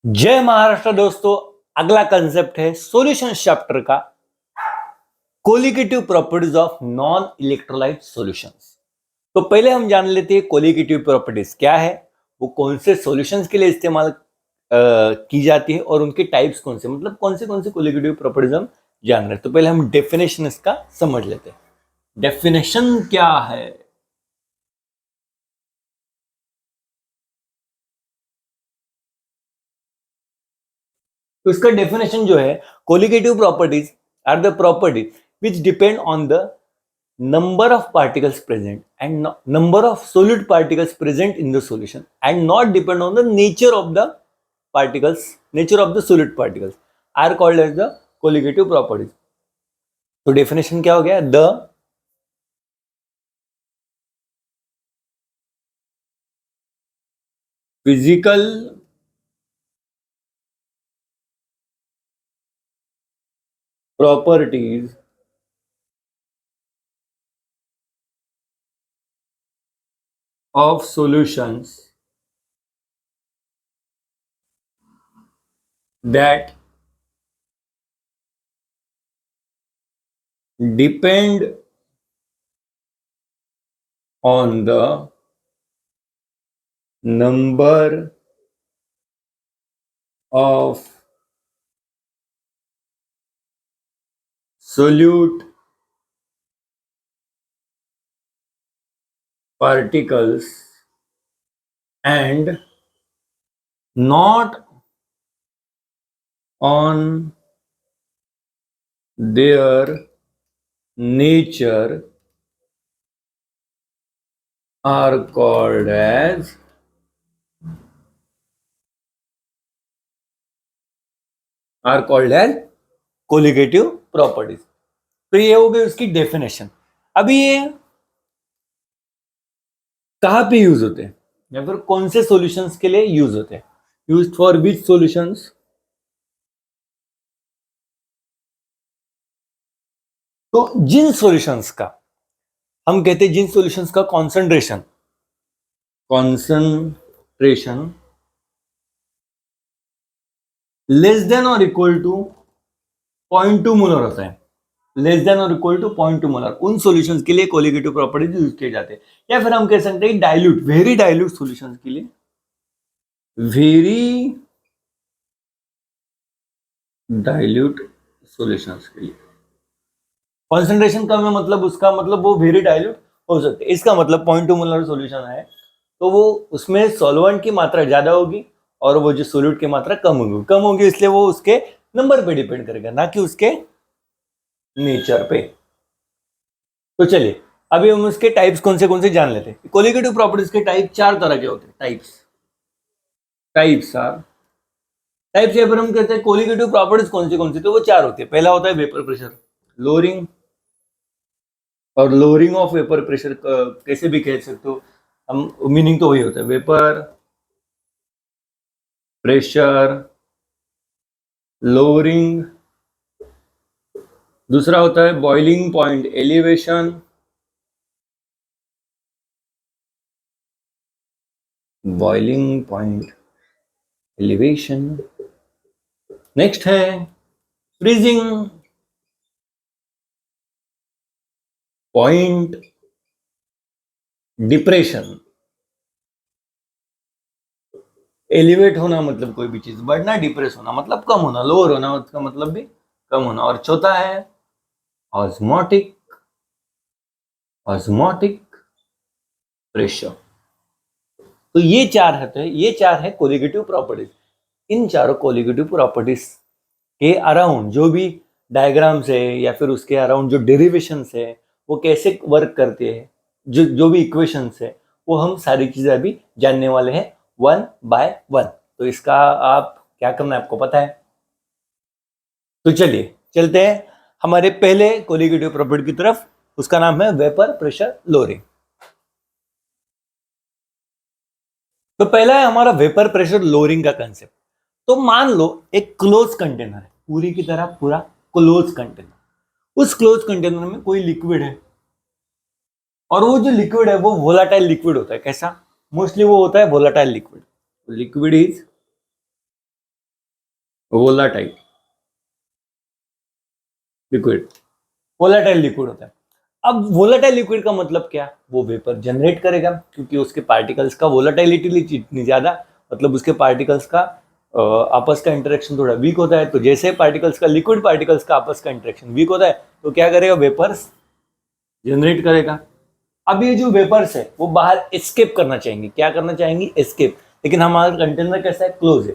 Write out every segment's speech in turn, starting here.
जय महाराष्ट्र दोस्तों। अगला कंसेप्ट है सॉल्यूशन चैप्टर का colligative properties of non electrolyte solutions. तो पहले हम जान लेते हैं कोलिगेटिव प्रॉपर्टीज क्या है, वो कौन से सॉल्यूशंस के लिए इस्तेमाल की जाती है और उनके टाइप्स कौन से, मतलब कौन से कोलिगेटिव प्रॉपर्टीज हम जान रहे हैं। तो पहले हम डेफिनेशन इसका समझ लेते हैं। डेफिनेशन क्या है? तो इसका डेफिनेशन जो है, colligative properties are the properties which depend on the number of particles present and number of solute particles present in the solution and not depend on the nature of the particles, nature of the solute particles are called as the colligative properties. तो definition क्या हो गया? The physical properties of solutions that depend on the number of solute particles and not on their nature are called as colligative properties. तो ये हो गई उसकी definition. अभी ये कहां पे यूज होते हैं या फिर कौन से सॉल्यूशंस के लिए यूज होते हैं? Use for which solutions? तो जिन सॉल्यूशंस का हम कहते हैं, जिन सॉल्यूशंस का कॉन्सेंट्रेशन लेस देन और इक्वल टू 0.2 मोलर होता है, लेस देन और इक्वल टू 0.2 मोलर, उन सॉल्यूशंस के लिए कोलिगेटिव प्रॉपर्टीज यूज किए जाते हैं। या फिर हम कह सकते हैं डाइल्यूट, वेरी डाइल्यूट सॉल्यूशंस के लिए, वेरी डाइल्यूट सॉल्यूशंस के लिए कॉन्सेंट्रेशन कम है, मतलब उसका मतलब वो वेरी डाइल्यूट हो सकते हैं। इसका मतलब 0.2 मोलर सॉल्यूशन है तो वो उसमें सॉल्वेंट की मात्रा ज्यादा होगी और वो जो सोल्यूट की मात्रा कम होगी, इसलिए वो उसके नंबर पे डिपेंड करेगा, ना कि उसके नेचर पे। तो चलिए अभी हम उसके टाइप्स कौन से जान लेते हैं। कोलिगेटिव प्रॉपर्टीज के टाइप चार तरह के होते हैं। टाइप्स या फिर हम कहते हैं कोलिगेटिव प्रॉपर्टीज कौन सी, तो वो चार होती है। पहला होता है वेपर प्रेशर, लोअरिंग, और लोअरिंग ऑफ वेपर प्रेशर कैसे भी कह सकते हो हम, मीनिंग तो वही होता है, वेपर प्रेशर लोअरिंग। दूसरा होता है boiling point elevation, boiling point elevation. Next है फ्रीजिंग पॉइंट डिप्रेशन। एलिवेट होना मतलब कोई भी चीज बढ़ना, डिप्रेस होना मतलब कम होना, लोअर होना उसका मतलब भी कम होना। और चौथा है ऑस्मोटिक प्रेशर। तो ये चार है कोलिगेटिव प्रॉपर्टीज। इन चारों कोलिगेटिव प्रॉपर्टीज के अराउंड जो भी डायग्राम्स है या फिर उसके अराउंड जो डेरिवेशंस है, वो कैसे वर्क करते हैं, जो भी इक्वेशंस है, वो हम सारी चीजें अभी जानने वाले हैं वन बाय वन। तो इसका आप क्या करना है आपको पता है। तो चलिए चलते हैं हमारे पहले कोलिगेटिव प्रॉपर्टी की तरफ। उसका नाम है वेपर प्रेशर लोअरिंग। तो पहला है हमारा वेपर प्रेशर लोअरिंग का कंसेप्ट। तो मान लो एक क्लोज कंटेनर है, पूरी की तरह पूरा क्लोज कंटेनर। उस क्लोज कंटेनर में कोई लिक्विड है और वो जो लिक्विड है वो वोलाटाइल लिक्विड होता है। कैसा? मोस्टली वो होता है volatile liquid. Liquid is volatile liquid, volatile liquid होता है। अब वोलाटाइल लिक्विड का मतलब क्या, वो वेपर जनरेट करेगा क्योंकि उसके पार्टिकल्स का वोलाटिलिटी इतनी ज्यादा, मतलब उसके पार्टिकल्स का आपस का इंटरेक्शन थोड़ा वीक होता है। तो जैसे पार्टिकल्स का, लिक्विड पार्टिकल्स का आपस का इंटरेक्शन वीक होता है तो क्या करेगा, वेपर्स जनरेट करेगा। अब ये जो वेपर्स है वो बाहर एस्केप करना चाहेंगे, क्या करना चाहेंगे, एस्केप। लेकिन हमारा कंटेनर कैसा है, क्लोज है।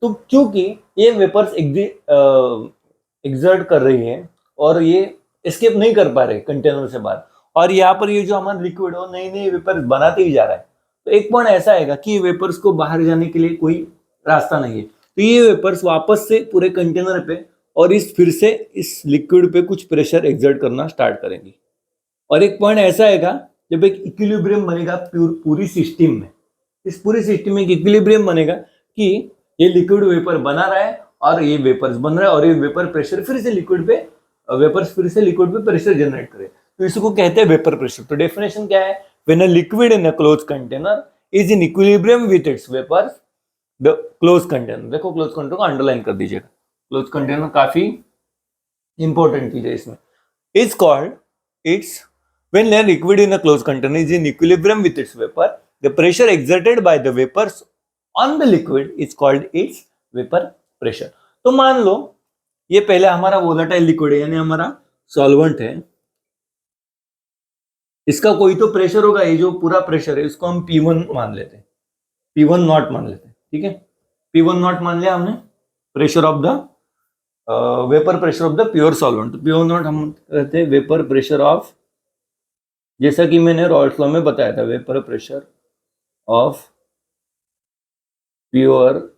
तो क्योंकि ये वेपर्स एग्जर्ट कर रही है और ये एस्केप नहीं कर पा रहे कंटेनर से बाहर, और यहाँ पर ये जो हमारा लिक्विड है नई नई वेपर्स बनाते ही जा रहा है, तो एक पॉइंट ऐसा आएगा कि वेपर्स को बाहर जाने के लिए कोई रास्ता नहीं है। तो ये वेपर्स वापस से पूरे कंटेनर पे और फिर से इस लिक्विड पे कुछ प्रेशर एग्जर्ट करना स्टार्ट करेंगे। और एक पॉइंट ऐसा आएगा जब एक इक्विलिब्रियम बनेगा पूरी सिस्टम में। इस पूरी सिस्टम में एक इक्विलिब्रियम बनेगा कि ये लिक्विड वेपर बना रहा है और ये वेपर्स बन रहा है और ये वेपर प्रेशर फिर से लिक्विड पे, वेपर्स फिर से लिक्विड पे प्रेशर जनरेट करे, तो इसको कहते हैं वेपर प्रेशर। तो डेफिनेशन क्या है, when a liquid in a close container is in equilibrium with its vapours, the close container, देखो क्लोज कंटेनर को अंडरलाइन कर दीजिएगा, क्लोज कंटेनर काफी इंपॉर्टेंट चीज है इसमें, is called its when a liquid in a closed container is in equilibrium with its vapor, the pressure exerted by the vapors on the liquid is called its vapor pressure। तो मान लो ये पहले हमारा volatile liquid है, यानी हमारा solvent है, इसका कोई तो प्रेशर होगा, ये जो पूरा प्रेशर है इसको हम P1 मान लेते हैं, P1 नॉट मान लेते हैं, ठीक है। P1 नॉट मान लिया हमने, pressure of the vapour pressure of the pure solvent. तो P1 नॉट हम कहते हैं वेपर प्रेशर ऑफ, जैसा कि मैंने रॉल्स लॉ में बताया था, vapour pressure of pure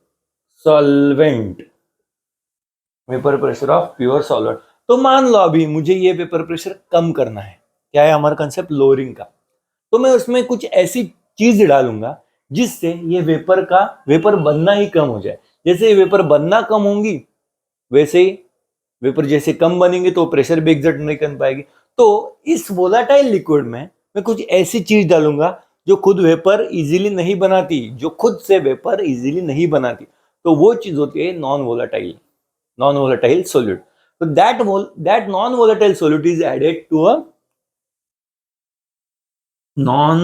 solvent, vapour pressure of pure solvent. तो मान लो अभी मुझे ये वेपर प्रेशर कम करना है, क्या है हमारा कंसेप्ट, लोअरिंग का। तो मैं उसमें कुछ ऐसी चीज डालूंगा जिससे ये वेपर बनना ही कम हो जाए। जैसे ये वेपर बनना कम होंगी वैसे ही वेपर जैसे कम बनेंगे तो प्रेशर भी एग्जर्ट नहीं कर पाएगी। तो इस वोलाटाइल लिक्विड में मैं कुछ ऐसी चीज डालूंगा जो खुद वेपर इजीली नहीं बनाती, जो खुद से वेपर इजीली नहीं बनाती, तो वो चीज होती है नॉन वोलाटाइल सोल्यूट। तो that non volatile solute is added to a non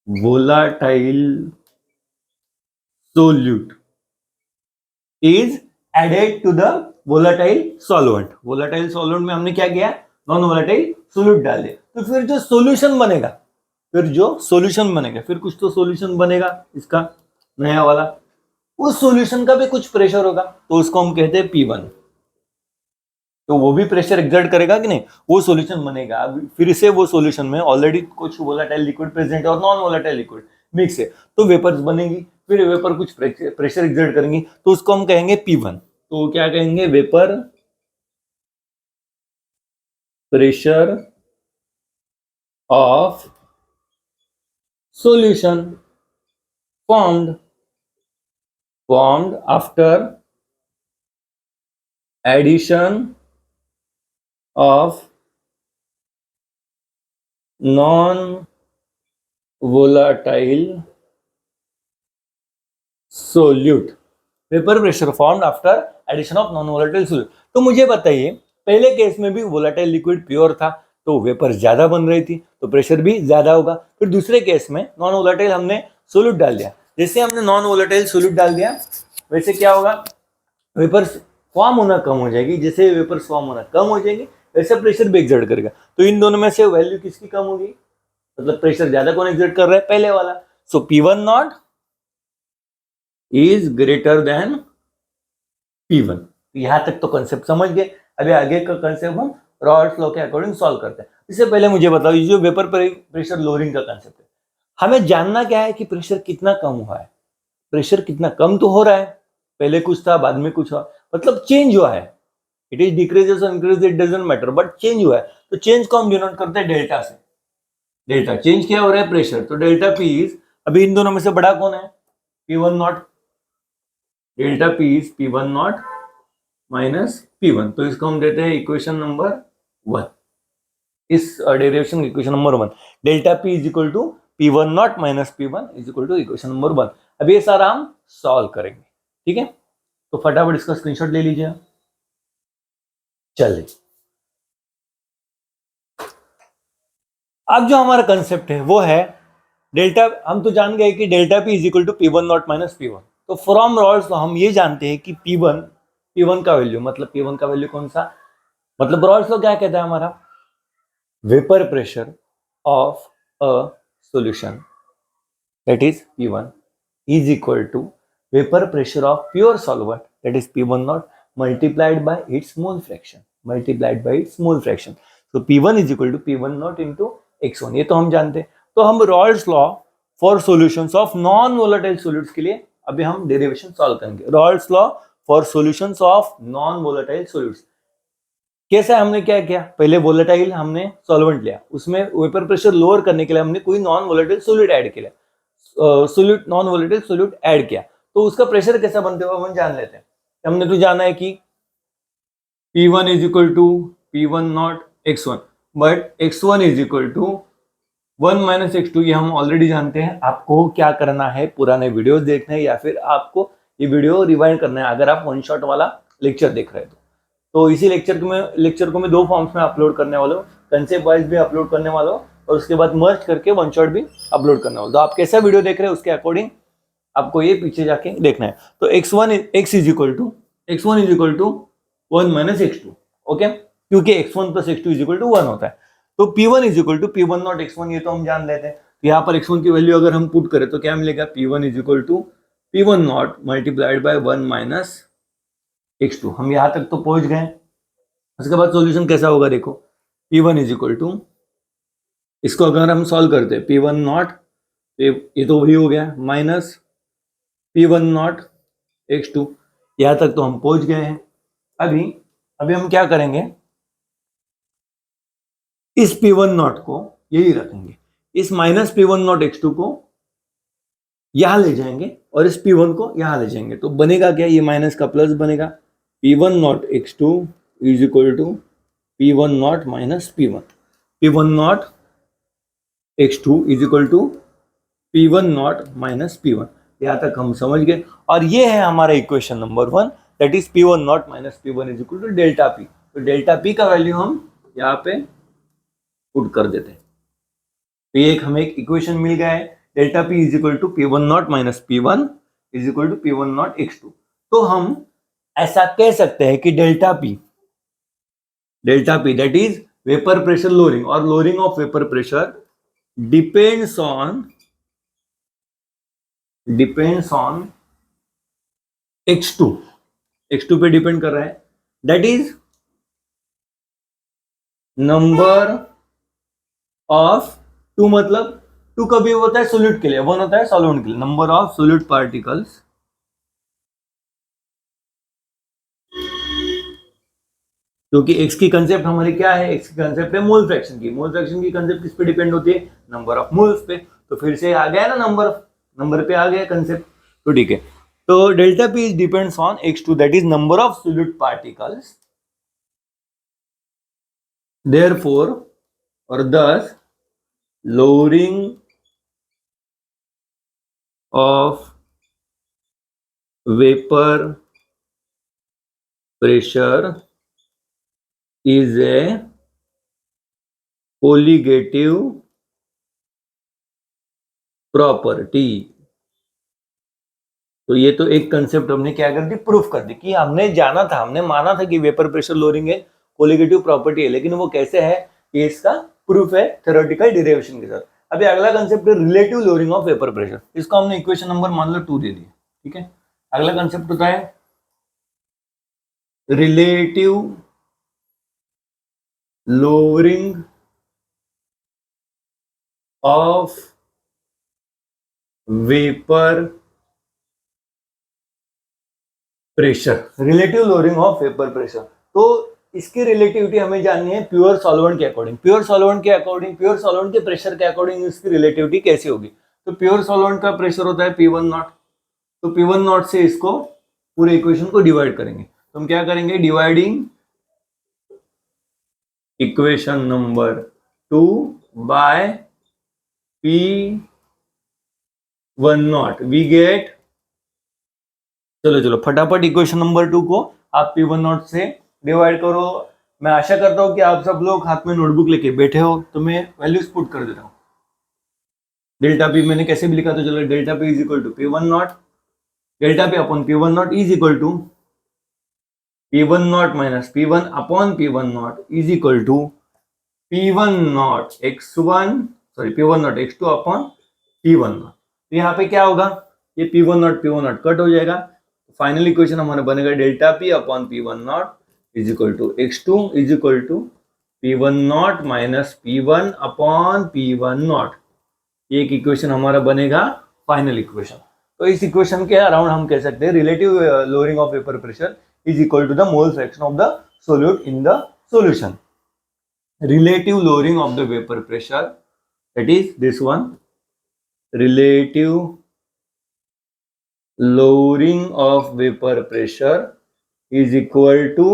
volatile solute is added to the volatile solvent. Volatile solvent में हमने क्या किया, नॉन वोलाटाइल सोल्यूट डाल दिया। तो फिर जो सॉल्यूशन बनेगा, फिर कुछ तो सॉल्यूशन बनेगा इसका नया वाला, उस सॉल्यूशन का भी कुछ प्रेशर होगा, तो उसको हम कहते हैं P1। तो वो भी प्रेशर एक्सर्ट करेगा कि नहीं, वो सॉल्यूशन बनेगा। फिर से वो सॉल्यूशन में ऑलरेडी कुछ वोलाटाइल लिक्विड प्रेजेंट है और नॉन वोलाटाइल लिक्विड मिक्स है, तो वेपर्स बनेगी, फिर वेपर कुछ प्रेशर एक्सर्ट करेंगी, तो उसको हम कहेंगे P1। तो क्या कहेंगे, vapour pressure of solution formed after addition of non volatile solute, vapour pressure formed after addition of non volatile solute. तो मुझे बताइए, पहले केस में भी वोलेटाइल लिक्विड प्योर था तो वेपर ज्यादा बन रही थी तो प्रेशर भी ज्यादा होगा। फिर दूसरे केस में नॉन वोलेटाइल हमने सोल्यूट डाल दिया, जैसे हमने नॉन वोलेटाइल सोल्यूट डाल दिया वैसे क्या होगा, वेपर फॉर्म होना कम हो जाएगी। जैसे वेपर फॉर्म होना कम हो जाएगी वैसे प्रेशर भी एक्सर्ट करेगा। तो इन दोनों में से वैल्यू किसकी कम होगी, मतलब प्रेशर ज्यादा कौन एक्सर्ट कर रहा है, पहले वाला। सो P1 not is greater than P1। यहां तक तो कंसेप्ट समझ गए। अभी आगे का कंसेप्ट हम रॉल्स लॉ के अकॉर्डिंग सॉल्व करते हैं। इससे पहले मुझे बताओ, ये जो वेपर प्रेशर लोअरिंग का कंसेप्ट है, हमें जानना क्या है कि प्रेशर कितना कम हुआ है। प्रेशर कितना कम तो हो रहा है, पहले कुछ था बाद में कुछ हुआ, मतलब चेंज हुआ है। इट इज डिक्रीजेस और increase, it doesn't matter, but change हुआ है। तो चेंज को हम डिनोट करते हैं डेल्टा से। डेल्टा चेंज क्या हो रहा है, प्रेशर, तो डेल्टा P इज, अभी इन दोनों में से बड़ा कौन है, P1 not. Delta P is P1 not minus P1। तो इसको हम देते हैं इक्वेशन नंबर 1, इस derivation equation number 1, delta P is equal to P1 not minus P1 is equal to equation number 1। अब ये सारा हम सॉल्व करेंगे, ठीक है। तो फटाफट इसका स्क्रीनशॉट ले लीजिए। चलिए, अब जो हमारा कंसेप्ट है वो है डेल्टा। हम तो जान गए कि delta p is equal to p one not minus p one. तो फ्रॉम रॉल्स हम ये जानते हैं कि पी वन का वैल्यू, मतलब पी वन का वैल्यू कौन सा, मतलब रॉल्स लॉ क्या कहता है हमारा, vapour pressure of a solution that is P1 is equal to vapor pressure of pure solvent that is P1 naught multiplied by its mole fraction. So P1 is equal to P1 naught into X1, ये तो हम जानते हैं। तो हम Rawls law for solutions of non volatile solutes के लिए अभी हम डेरिवेशन सॉल्व करेंगे। Rawls law for solutions of non volatile solutes कैसा, हमने क्या किया, पहले वोलेटाइल हमने सॉल्वेंट लिया, उसमें वेपर प्रेशर लोअर करने के लिए हमने कोई नॉन वोलेटाइल सॉल्यूट ऐड किया, solute non volatile solute add किया, तो उसका प्रेशर कैसा बनते हुआ हम जान लेते हैं। हमने तो जाना है कि P1 is equal to P1 not X1, but X1 is equal to 1 minus X2, ये हम ऑलरेडी जानते हैं। आपको क्या करना है, पुराने वीडियोस देखना है या फिर आपको ये वीडियो रिवाइंड करना है अगर आप वन शॉट वाला लेक्चर देख रहे हैं तो इसी लेक्चर को मैं दो फॉर्म्स में अपलोड करने वाला हूँ, कंसेप्ट वाइज भी अपलोड करने वाला हूँ और उसके बाद मर्ज करके वन शॉट भी अपलोड करना होगा। तो आप कैसा वीडियो देख रहे हैं उसके अकॉर्डिंग आपको ये पीछे जाके देखना है। तो x is equal to 1 minus x2, okay, क्योंकि x1 plus x2 is equal to 1 होता है। तो P1 is equal to P1 not x1, ये तो हम जान लेते हैं। तो यहाँ पर x1 की वैल्यू अगर हम पुट करें तो क्या मिलेगा, P1 is equal to P1 not multiplied by 1 minus x2। हम यहाँ तक तो पहुंच गए। उसके बाद सॉल्यूशन कैसा होगा, देखो P1 इज इक्वल टू, इसको अगर हम सॉल्व करते हैं P1 नॉट, ये तो वही हो गया, माइनस P1 नॉट X2, यहां तक तो हम पहुंच गए हैं। अभी हम क्या करेंगे, इस P1 नॉट को यही रखेंगे, इस माइनस P1 नॉट X2 को यहां ले जाएंगे और इस P1 को यहां ले जाएंगे, तो बनेगा क्या, ये माइनस का प्लस बनेगा। P1 not X2 is equal to P1 not minus P1, P1 not X2 is equal to P1 not minus P1, यहाँ तक हम समझ गए। और ये है हमारा equation number 1, that is P1 not minus P1 is equal to delta P। तो डेल्टा P का वैल्यू हम यहाँ पे पुट कर देते हैं। तो ये एक हमें एक इक्वेशन मिल गया है, delta P is equal to P1 not minus P1 is equal to P1 not X2। तो हम ऐसा कह सकते हैं कि delta P that is vapour pressure lowering और lowering of vapour pressure depends on x2 पे डिपेंड कर रहा है, दैट इज नंबर ऑफ 2, मतलब 2 कभी होता है सोल्यूट के लिए, 1 होता है सॉल्वेंट के लिए, नंबर ऑफ सोल्यूट पार्टिकल्स क्योंकि x की कंसेप्ट हमारी क्या है, x की कंसेप्ट है मोल फ्रैक्शन की। मोल फ्रैक्शन की कंसेप्ट किस पे डिपेंड होती है, नंबर ऑफ मोल्स पे। तो फिर से आ गया ना, नंबर पे आ गया कंसेप्ट। तो ठीक है, तो delta P depends on x2 that is number of solute particles, therefore or thus lowering of vapor pressure is a colligative property. तो ये तो एक कंसेप्ट हमने क्या कर दी, प्रूफ कर दी कि हमने जाना था, हमने माना था कि वेपर प्रेशर लोअरिंग है, कोलिगेटिव प्रॉपर्टी है, लेकिन वो कैसे है, ये इसका प्रूफ है थ्योरेटिकल डेरिवेशन के साथ। अभी अगला कंसेप्ट है relative lowering of vapour pressure, इसको हमने इक्वेशन नंबर मान लो 2 दे दिया, ठीक है। अगला कंसेप्ट होता है relative lowering of vapour pressure, relative lowering of vapour pressure. तो इसकी रिलेटिविटी हमें जाननी है प्योर सॉल्वेंट के अकॉर्डिंग, प्योर सॉल्वेंट के प्रेशर के अकॉर्डिंग इसकी रिलेटिविटी कैसी होगी। तो प्योर सॉल्वेंट का प्रेशर होता है P1 नॉट, तो P1 नॉट से इसको पूरे इक्वेशन को डिवाइड करेंगे। तो हम क्या करेंगे, dividing equation number 2 by P1 not, we get चलो चलो फटाफट इक्वेशन नंबर 2 को आप P1 नॉट से डिवाइड करो। मैं आशा करता हूं कि आप सब लोग हाथ में नोटबुक लेके बैठे हो, तो मैं वैल्यूज पुट कर देता हूं। डेल्टा पी मैंने कैसे भी लिखा, तो चलो delta p is equal to P1 not, delta p upon P1 not is equal to P1 not minus P1 upon P1 not is equal to P1 not x1 sorry P1 not x2 upon P1 not. तो यहाँ पे क्या होगा, ये P1 not cut हो जाएगा। Final equation हमारा बनेगा delta p upon P1 not is equal to x2 is equal to P1 not minus P1 upon P1 not. ये एक इक्वेशन हमारा बनेगा फाइनल इक्वेशन। तो इस इक्वेशन के अराउंड हम कह सकते हैं relative lowering of vapour pressure is equal to the mole fraction of the solute in the solution. Relative lowering of the vapor pressure, that is this one, relative lowering of vapor pressure is equal to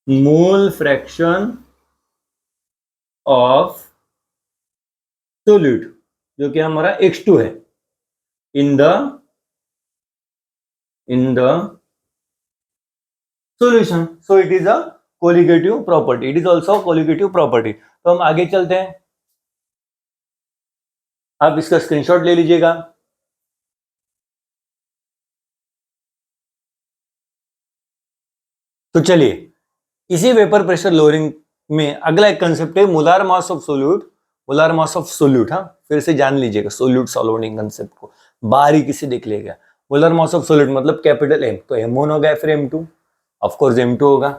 mole fraction of solute, जो कि हमारा x2 है, in the solution. So it is a colligative property. It is also a colligative property. तो हम आगे चलते हैं, आप इसका स्क्रीनशॉट ले लीजिएगा। तो चलिए इसी वेपर प्रेशर लोअरिंग में अगला एक कंसेप्ट है molar mass of solute. Molar mass of solute, हाँ फिर से जान लीजिएगा सोल्यूट सॉल्वेंट कंसेप्ट को, बारीकी से देख लीजिएगा। मोलार मास ऑफ सोल्यूट मतलब कैपिटल M, तो M1 होगा फिर M2, ऑफ कोर्स M2 होगा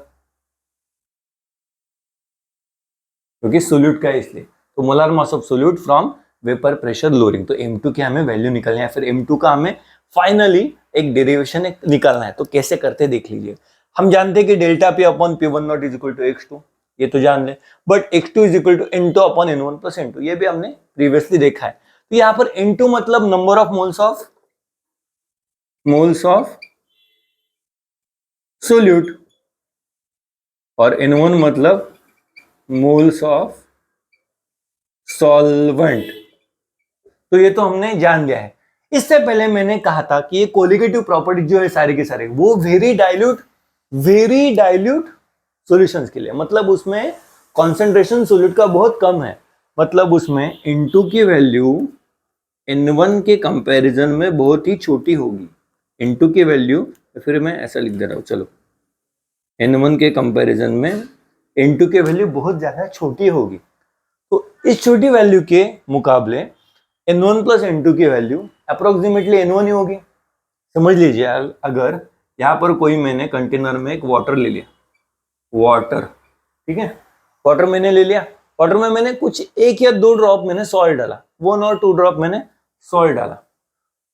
क्योंकि सोल्यूट का है इसलिए। तो molar mass of solute from vapour pressure lowering, तो M2 के हमें वैल्यू निकालना है, फिर M2 का हमें फाइनली एक डेरिवेशन निकालना है। तो कैसे करते देख लीजिए। हम जानते हैं कि delta p upon P1 not is equal to x2, ये तो जान ले, but x2 is equal to N2 upon N1 plus N2, ये भी हमने प्रीवियसली देखा है। तो यहाँ पर N2 मतलब number of moles of solute और N1 मतलब मोल्स ऑफ सॉल्वेंट। तो ये तो हमने जान लिया है। इससे पहले मैंने कहा था कि ये कोलिगेटिव प्रॉपर्टी जो है सारे के सारे वो वेरी डाइल्यूट सॉल्यूशंस के लिए, मतलब उसमें कंसंट्रेशन सोल्यूट का बहुत कम है, मतलब उसमें N2 की वैल्यू N1 के कंपैरिजन में बहुत ही छोटी होगी। N2 की वैल्यू, फिर मैं ऐसा लिख दे रहा हूं, चलो N1 के कंपैरिजन में N2 की वैल्यू बहुत ज्यादा छोटी होगी। तो इस छोटी वैल्यू के मुकाबले N1 प्लस N2 की वैल्यू अप्रोक्सीमेटली N1 ही होगी। समझ लीजिए, अगर यहाँ पर कोई मैंने कंटेनर में एक वाटर ले लिया, वाटर, ठीक है, वाटर मैंने ले लिया, वाटर में मैंने कुछ 1 या 2 ड्रॉप मैंने सॉल्ट डाला, 1 और 2 ड्रॉप मैंने सॉल्ट डाला,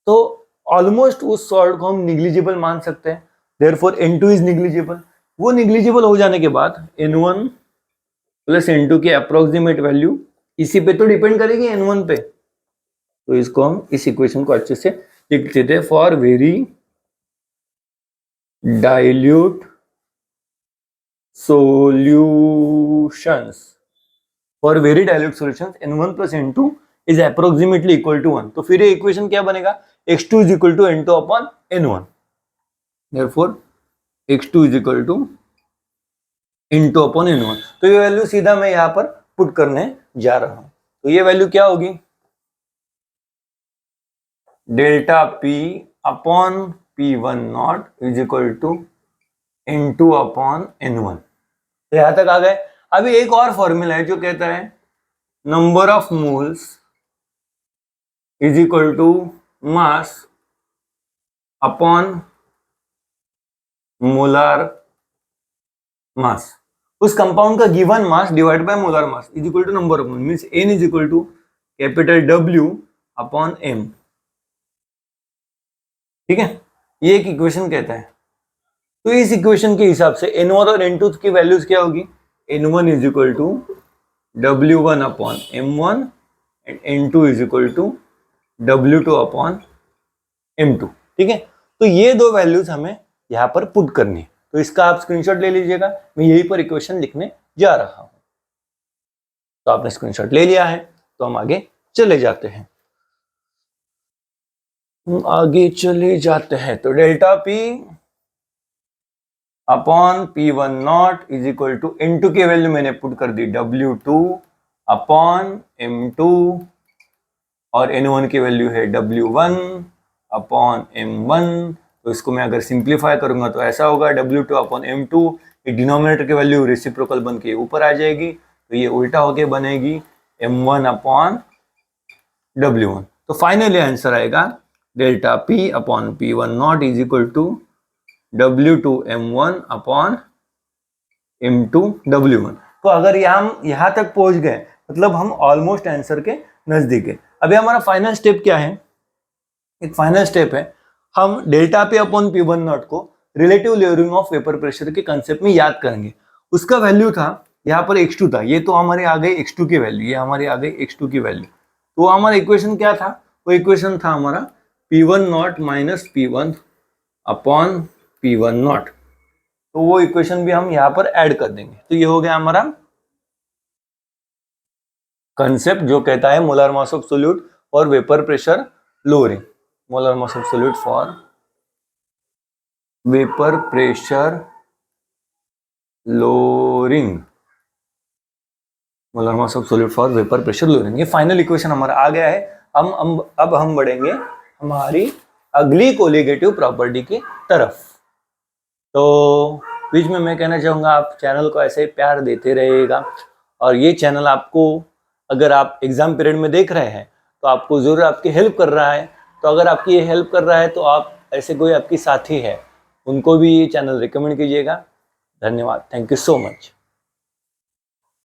तो ऑलमोस्ट उस सॉल्ट को हम निग्लिजिबल मान सकते हैं। Therefore N2 is negligible. वो निग्लिजिबल हो जाने के बाद N1 प्लस N2 की अप्रोक्सीमेट वैल्यू इसी पे तो डिपेंड करेगी, N1 पे। तो इसको हम इस इक्वेशन को अच्छे से लिख देते हैं, for very dilute solutions, for very dilute solutions N1 plus N2 is approximately equal to 1। तो फिर ये इक्वेशन क्या बनेगा, x2 is equal to N2 upon N1, therefore x2 is equal to N2 upon N1। तो ये value सीधा मैं यहां पर पुट करने जा रहा हूं। तो ये वैल्यू क्या होगी, delta P upon P1 not is equal to N2 upon N1। तो यहां तक आ गए। अभी एक और फॉर्मूला है जो कहता है number of moles is equal to mass upon molar mass. उस कंपाउंड का given mass divide by molar mass is equal to number of mole, means N is equal to capital W upon M। ठीक है, ये एक equation कहता है। तो इस इक्वेशन के हिसाब से N1 और N2 की वैल्यूज क्या होगी, N1 is equal to W1 upon M1 and N2 is equal to W2 upon M2। ठीक है, तो ये दो वैल्यूज हमें यहां पर पुट करनी है। तो इसका आप स्क्रीनशॉट ले लीजिएगा, मैं यहीं पर इक्वेशन लिखने जा रहा हूं। तो आपने स्क्रीनशॉट ले लिया है, तो हम आगे चले जाते हैं। हम आगे चले जाते हैं तो delta p upon P1 not is equal to N2 की वैल्यू मैंने पुट कर दी W2 अपॉन M2 और N1 की वैल्यू है W1 अपॉन M1। तो इसको मैं अगर सिंप्लीफाई करूंगा तो ऐसा होगा W2 अपॉन M2, ये डिनोमिनेटर की वैल्यू रेसिप्रोकल बन के ऊपर आ जाएगी, तो ये उल्टा होके बनेगी M1 अपॉन W1। तो फाइनली आंसर आएगा delta P upon P1 not is equal to W2 M1 upon M2 W1। तो अगर हम यहाँ तक पहुंच गए मतलब हम ऑलमोस्ट आंसर के नजदीक है। अभी हमारा फाइनल स्टेप क्या है? एक फाइनल स्टेप है, हम delta P upon P1 not को relative lowering of vapour pressure के कंसेप्ट में याद करेंगे। उसका वैल्यू था यहाँ पर x2 था, ये तो हमारे आ गई x2 की वैल्यू, ये हमारी आ गई x2 की वैल्यू। तो हमारा इक्वेशन क्या था? वो इक्वेशन था हमारा P1 not minus P1 upon P1 not. तो वो इक्वेशन भी हम यहाँ पर ऐड कर देंगे। तो ये हो गया हमारा कंसेप्ट जो कहता है मोलर मास ऑफ सोल्यूट और vapour pressure lowering. Molar mass of solute for vapour pressure lowering, molar mass of solute for vapour pressure lowering, ये फाइनल इक्वेशन हमारा आ गया है। अब हम बढ़ेंगे हमारी अगली कोलिगेटिव प्रॉपर्टी की तरफ। तो बीच में मैं कहना चाहूँगा आप चैनल को ऐसे ही प्यार देते रहिएगा, और ये चैनल आपको अगर आप एग्जाम पीरियड में देख रहे हैं तो आपको ज़रूर आपकी हेल्प कर रहा है। तो अगर आपकी ये हेल्प कर रहा है तो आप ऐसे कोई आपकी साथी है उनको भी ये चैनल रिकमेंड कीजिएगा। धन्यवाद, थैंक यू सो मच।